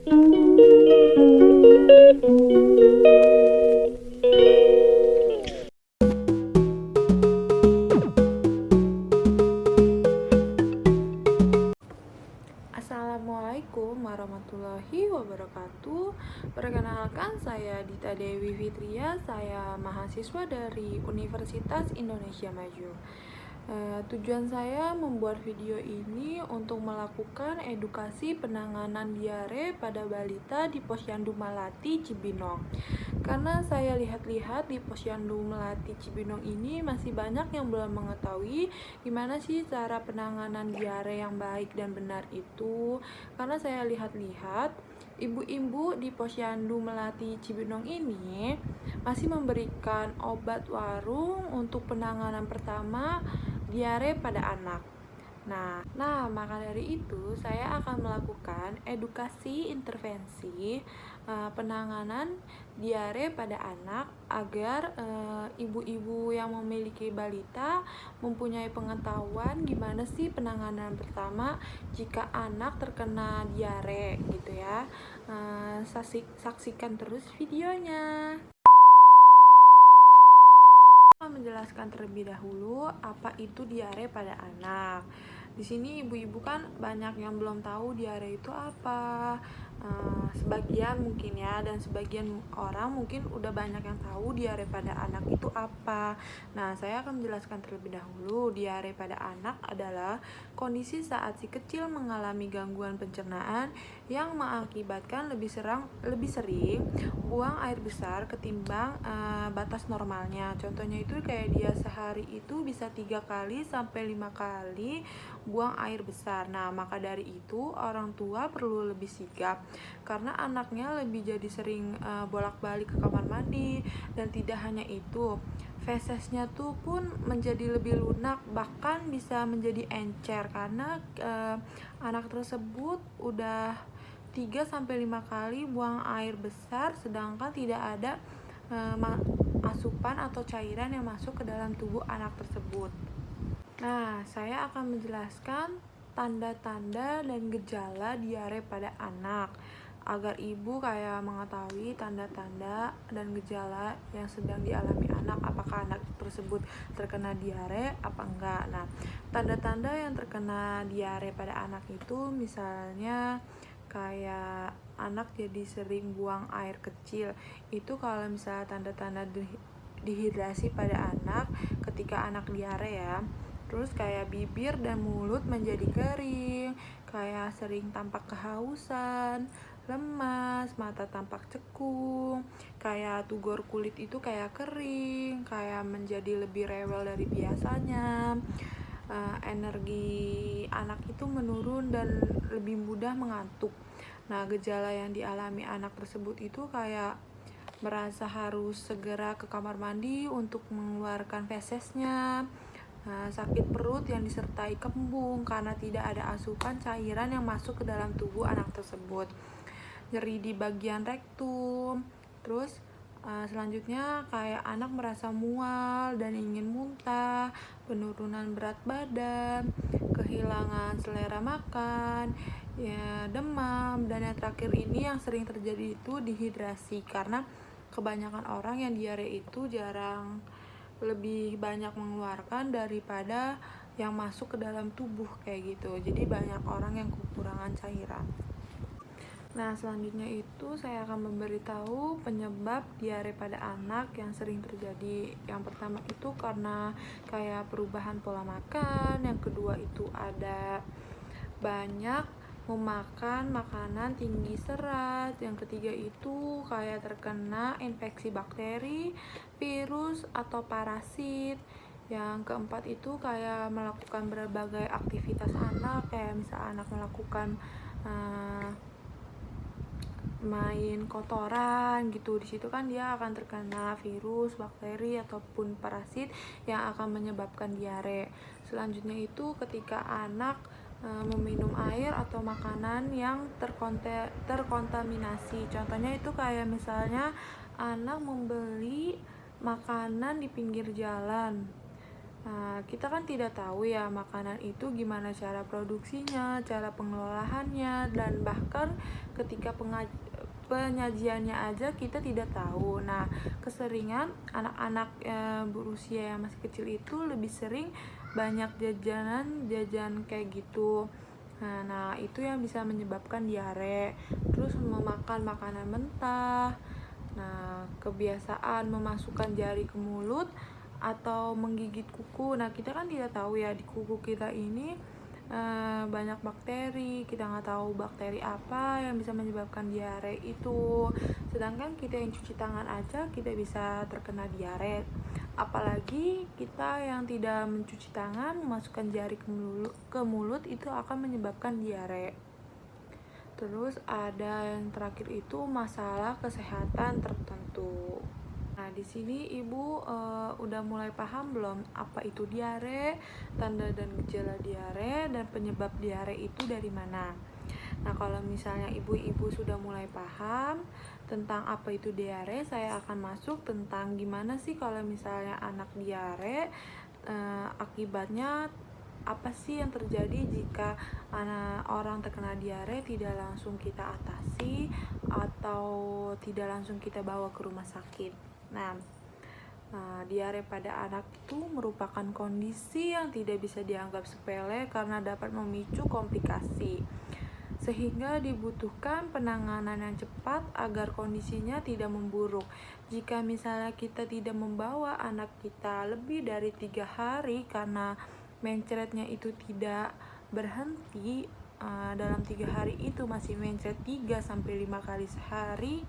Assalamualaikum warahmatullahi wabarakatuh. Perkenalkan, saya Dita Dewi Fitria. Saya mahasiswa dari Universitas Indonesia Maju. Tujuan saya membuat video ini untuk melakukan edukasi penanganan diare pada balita di Posyandu Melati Cibinong. Karena saya lihat-lihat di Posyandu Melati Cibinong ini masih banyak yang belum mengetahui gimana sih cara penanganan diare yang baik dan benar itu. Karena saya lihat-lihat ibu-ibu di Posyandu Melati Cibinong ini masih memberikan obat warung untuk penanganan pertama diare pada anak. Nah, maka dari itu saya akan melakukan edukasi intervensi penanganan diare pada anak agar ibu-ibu yang memiliki balita mempunyai pengetahuan gimana sih penanganan pertama jika anak terkena diare gitu ya. Saksikan terus videonya. Menjelaskan terlebih dahulu apa itu diare pada anak. Di sini ibu-ibu kan banyak yang belum tahu diare itu apa. Sebagian mungkin ya, dan sebagian orang mungkin udah banyak yang tahu diare pada anak itu apa. Nah, saya akan menjelaskan terlebih dahulu. Diare pada anak adalah kondisi saat si kecil mengalami gangguan pencernaan yang mengakibatkan lebih sering buang air besar ketimbang batas normalnya. Contohnya itu kayak dia sehari itu bisa 3 kali sampai 5 kali buang air besar. Nah, maka dari itu orang tua perlu lebih sigap karena anaknya lebih jadi sering bolak-balik ke kamar mandi. Dan tidak hanya itu, fesesnya tuh pun menjadi lebih lunak, bahkan bisa menjadi encer karena anak tersebut udah 3-5 kali buang air besar sedangkan tidak ada asupan atau cairan yang masuk ke dalam tubuh anak tersebut. Nah, saya akan menjelaskan tanda-tanda dan gejala diare pada anak agar ibu kayak mengetahui tanda-tanda dan gejala yang sedang dialami anak, apakah anak tersebut terkena diare apa enggak. Nah, tanda-tanda yang terkena diare pada anak itu misalnya kayak anak jadi sering buang air kecil. Itu kalau misalnya tanda-tanda dehidrasi pada anak ketika anak diare ya. Terus kayak bibir dan mulut menjadi kering, kayak sering tampak kehausan, lemas, mata tampak cekung, kayak tugor kulit itu kayak kering, kayak menjadi lebih rewel dari biasanya. Energi anak itu menurun dan lebih mudah mengantuk. Nah, gejala yang dialami anak tersebut itu kayak merasa harus segera ke kamar mandi untuk mengeluarkan fesesnya. Sakit perut yang disertai kembung karena tidak ada asupan cairan yang masuk ke dalam tubuh anak tersebut. Nyeri di bagian rektum. Terus selanjutnya kayak anak merasa mual dan ingin muntah, penurunan berat badan, kehilangan selera makan, ya demam, dan yang terakhir ini yang sering terjadi itu dehidrasi karena kebanyakan orang yang diare itu jarang lebih banyak mengeluarkan daripada yang masuk ke dalam tubuh kayak gitu. Jadi banyak orang yang kekurangan cairan. Nah, selanjutnya itu saya akan memberitahu penyebab diare pada anak yang sering terjadi. Yang pertama itu karena kayak perubahan pola makan, yang kedua itu ada banyak memakan makanan tinggi serat, yang ketiga itu kayak terkena infeksi bakteri, virus atau parasit, yang keempat itu kayak melakukan berbagai aktivitas anak, kayak misal anak melakukan main kotoran gitu, di situ kan dia akan terkena virus, bakteri ataupun parasit yang akan menyebabkan diare. Selanjutnya itu ketika anak meminum air atau makanan yang terkontaminasi. Contohnya itu kayak misalnya anak membeli makanan di pinggir jalan. Nah, kita kan tidak tahu ya makanan itu gimana cara produksinya, cara pengelolaannya, dan bahkan ketika penyajiannya aja kita tidak tahu. Nah, keseringan anak-anak berusia yang masih kecil itu lebih sering banyak jajan kayak gitu. Nah, itu yang bisa menyebabkan diare. Terus memakan makanan mentah. Nah, kebiasaan memasukkan jari ke mulut atau menggigit kuku. Nah, kita kan tidak tahu ya di kuku kita ini banyak bakteri. Kita nggak tahu bakteri apa yang bisa menyebabkan diare itu. Sedangkan kita yang cuci tangan aja kita bisa terkena diare. Apalagi kita yang tidak mencuci tangan memasukkan jari ke mulut itu akan menyebabkan diare. Terus ada yang terakhir itu masalah kesehatan tertentu. Nah, di sini Ibu udah mulai paham belum apa itu diare, tanda dan gejala diare, dan penyebab diare itu dari mana? Nah, kalau misalnya ibu-ibu sudah mulai paham tentang apa itu diare, saya akan masuk tentang gimana sih kalau misalnya anak diare, akibatnya apa sih yang terjadi jika orang terkena diare tidak langsung kita atasi atau tidak langsung kita bawa ke rumah sakit. Nah, diare pada anak itu merupakan kondisi yang tidak bisa dianggap sepele karena dapat memicu komplikasi, sehingga dibutuhkan penanganan yang cepat agar kondisinya tidak memburuk. Jika misalnya kita tidak membawa anak kita lebih dari 3 hari karena mencretnya itu tidak berhenti, dalam 3 hari itu masih mencret 3-5 kali sehari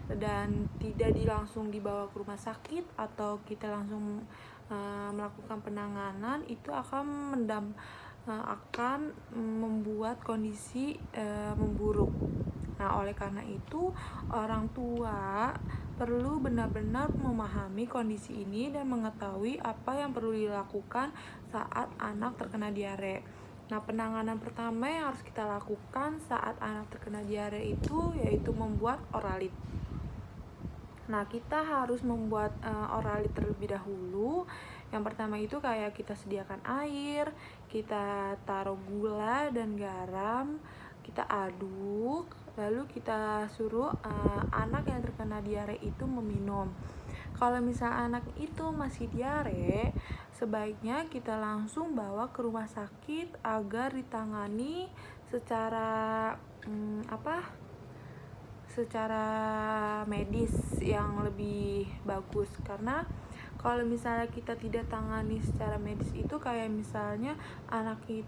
dan tidak langsung dibawa ke rumah sakit atau kita langsung melakukan penanganan, itu akan membuat kondisi memburuk. Nah, oleh karena itu orang tua perlu benar-benar memahami kondisi ini dan mengetahui apa yang perlu dilakukan saat anak terkena diare. Nah, penanganan pertama yang harus kita lakukan saat anak terkena diare itu yaitu membuat oralit. Nah, kita harus membuat oralit terlebih dahulu. Yang pertama itu kayak kita sediakan air, kita taruh gula dan garam, kita aduk, lalu kita suruh anak yang terkena diare itu meminum. Kalau misalnya anak itu masih diare, sebaiknya kita langsung bawa ke rumah sakit agar ditangani secara secara medis yang lebih bagus. Karena kalau misalnya kita tidak tangani secara medis itu kayak misalnya anak itu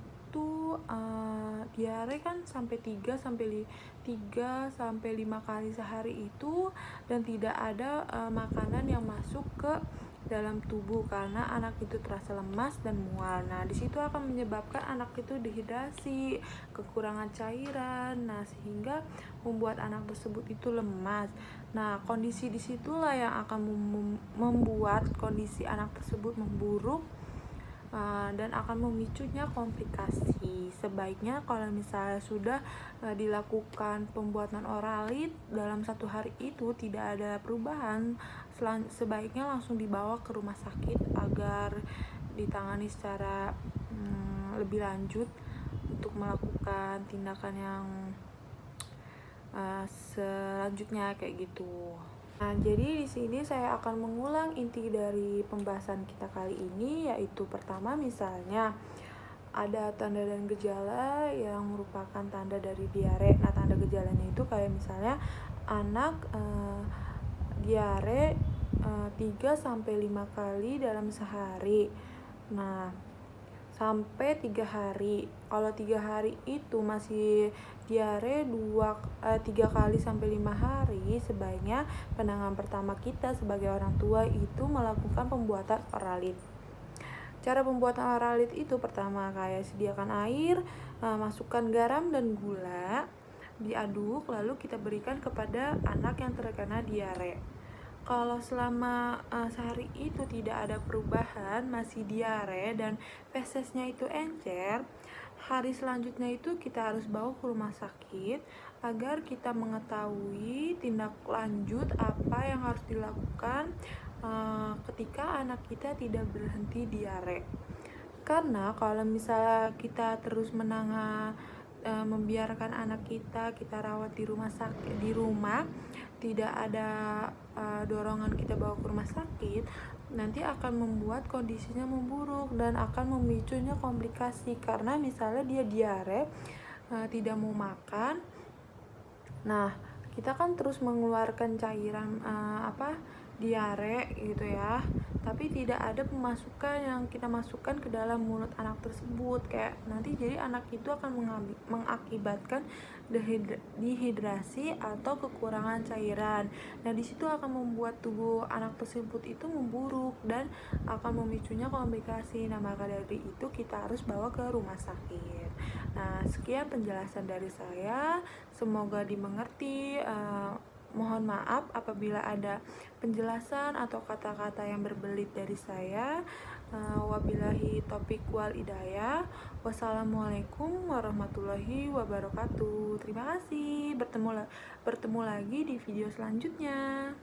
diare kan sampai 3 sampai 5 kali sehari itu dan tidak ada makanan yang masuk ke dalam tubuh karena anak itu terasa lemas dan mual. Nah, di situ akan menyebabkan anak itu dehidrasi, kekurangan cairan. Nah, sehingga membuat anak tersebut itu lemas. Nah, kondisi disitulah yang akan membuat kondisi anak tersebut memburuk dan akan memicunya komplikasi. Sebaiknya kalau misalnya sudah dilakukan pembuatan oralit dalam 1 hari itu tidak ada perubahan, sebaiknya langsung dibawa ke rumah sakit agar ditangani secara lebih lanjut untuk melakukan tindakan yang selanjutnya kayak gitu. Nah, jadi di sini saya akan mengulang inti dari pembahasan kita kali ini, yaitu pertama misalnya ada tanda dan gejala yang merupakan tanda dari diare. Nah, tanda gejalanya itu kayak misalnya anak diare 3-5 kali dalam sehari. Nah, sampai 3 hari. Kalau 3 hari itu masih diare 3 kali sampai 5 hari, sebaiknya penanganan pertama kita sebagai orang tua itu melakukan pembuatan oralit. Cara pembuatan oralit itu pertama kayak sediakan air, masukkan garam dan gula, diaduk lalu kita berikan kepada anak yang terkena diare. Kalau selama sehari itu tidak ada perubahan, masih diare dan fesesnya itu encer, hari selanjutnya itu kita harus bawa ke rumah sakit agar kita mengetahui tindak lanjut apa yang harus dilakukan ketika anak kita tidak berhenti diare. Karena kalau misalnya kita terus membiarkan anak kita rawat di rumah sakit, di rumah tidak ada dorongan kita bawa ke rumah sakit, nanti akan membuat kondisinya memburuk dan akan memicunya komplikasi. Karena misalnya dia diare, tidak mau makan, nah kita kan terus mengeluarkan cairan diare gitu ya, tapi tidak ada pemasukan yang kita masukkan ke dalam mulut anak tersebut. Kayak nanti jadi anak itu akan mengakibatkan dehidrasi atau kekurangan cairan. Nah di situ akan membuat tubuh anak tersebut itu memburuk dan akan memicunya komplikasi. Nah maka dari itu kita harus bawa ke rumah sakit. Nah sekian penjelasan dari saya, semoga dimengerti. Mohon maaf apabila ada penjelasan atau kata-kata yang berbelit dari saya. Wabillahi taufiq wal hidayah. Wassalamualaikum warahmatullahi wabarakatuh. Terima kasih. Bertemu lagi di video selanjutnya.